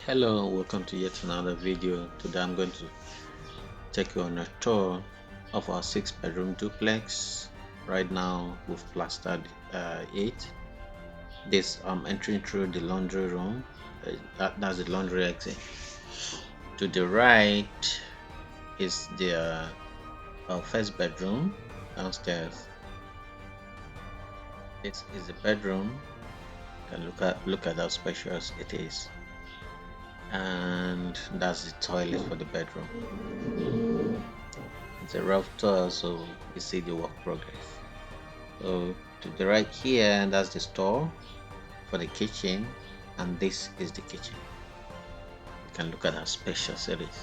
Hello, welcome to yet another video. Today I'm going to take you on a tour of our 6-bedroom duplex. Right now we've plastered it. This I'm entering through the laundry room. That's the laundry exit. To the right is the our first bedroom downstairs. This is the bedroom. You can look at how spacious it is. And that's the toilet for the bedroom. It's a rough tour, so you see the work progress. So to the right here, that's the store for the kitchen, and this is the kitchen. You can look at how spacious it is.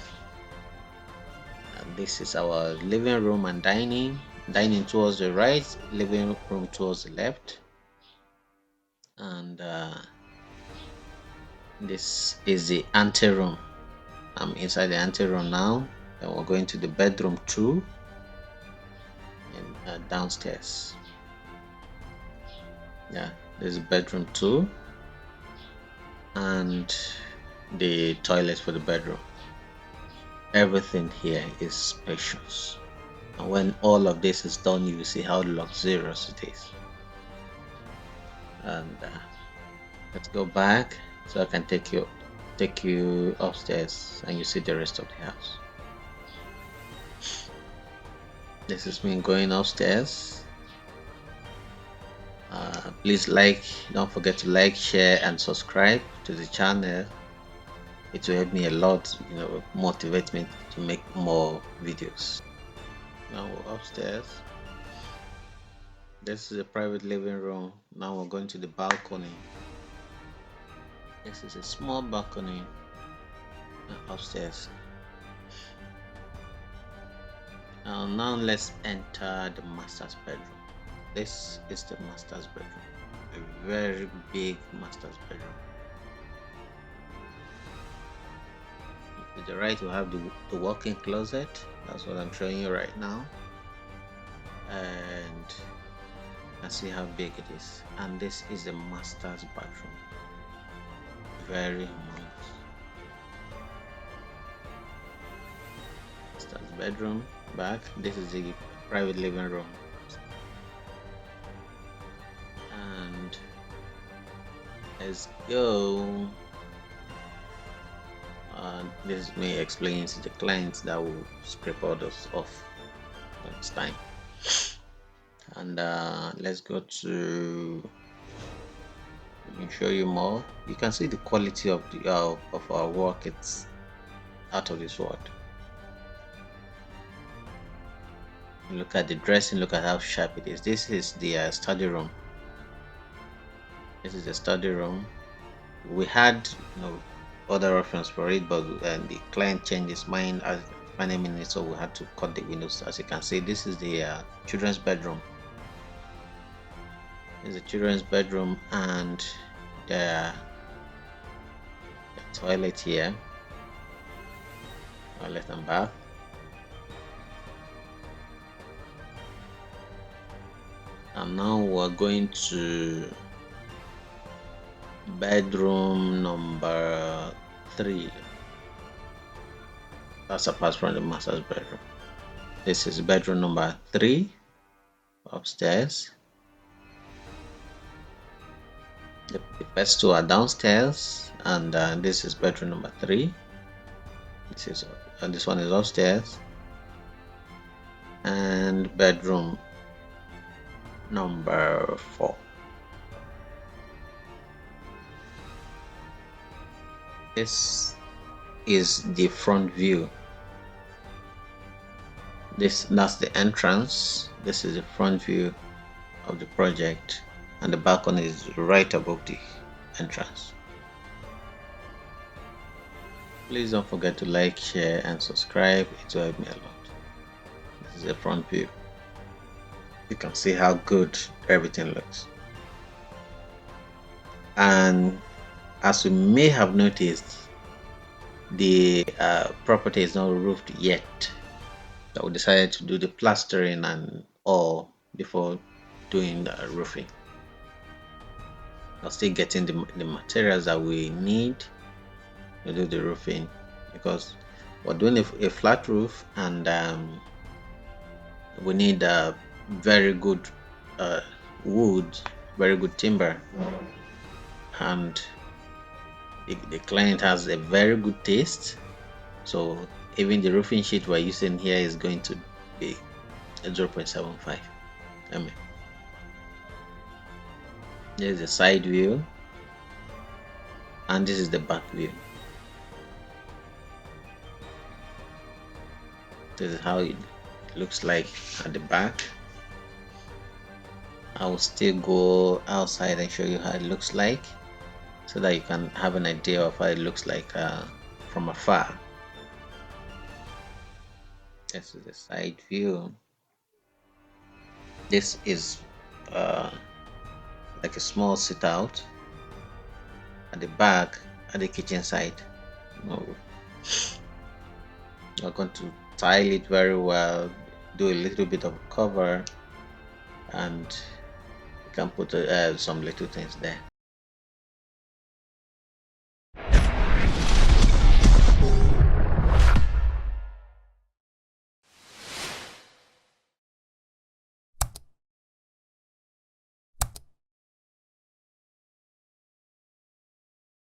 And this is our living room and dining. Dining towards the right, living room towards the left, and this is the ante room. I'm inside the ante room now. Then we're going to the bedroom 2 and downstairs. Yeah, there's bedroom 2 and the toilet for the bedroom. Everything here is spacious, and when all of this is done, you will see how luxurious it is. And let's go back so I can take you upstairs and you see the rest of the house. This is me going upstairs. Please don't forget to like, share and subscribe to the channel. It will help me a lot, motivate me to make more videos. Now we're upstairs. This is a private living room. Now we're going to the balcony. This is a small balcony upstairs. Now let's enter the master's bedroom. This is the master's bedroom, a very big master's bedroom. To the right we have the walk-in closet. That's what I'm showing you right now, and see how big it is. And this is the master's bathroom, very humongous. Master's bedroom back. This is the private living room, and let's go. This is me explaining to the clients that will scrape all those off when it's time. And let's go to, let me show you more. You can see the quality of our work. It's out of this world. Look at the dressing, look at how sharp it is. This is the study room. This is the study room. We had other options for it, but the client changed his mind at the final minute, so we had to cut the windows. As you can see, this is the children's bedroom. This is the children's bedroom and the toilet here, toilet and bath. And now we're going to bedroom number 3. That's apart from the master's bedroom. This is bedroom number 3 upstairs. The first 2 are downstairs, and this is bedroom number 3. This one is upstairs, and bedroom number 4. This is the front view. That's the entrance. This is the front view of the project, and the balcony is right above the entrance. Please don't forget to like, share and subscribe. It will help me a lot. This is the front view. You can see how good everything looks. And as you may have noticed, the property is not roofed yet. So we decided to do the plastering and all before doing the roofing. We're still getting the materials that we need to do the roofing, because we're doing a flat roof, and we need very good uh, wood, very good timber, and the client has a very good taste. So even the roofing sheet we're using here is going to be a 0.75 mm. There's the side view, and this is the back view. This is how it looks like at the back. I will still go outside and show you how it looks like, so that you can have an idea of how it looks like from afar. This is the side view. This is uh, like a small sit out at the back at the kitchen side. No, we're going to tile it very well, do a little bit of cover, and you can put some little things there.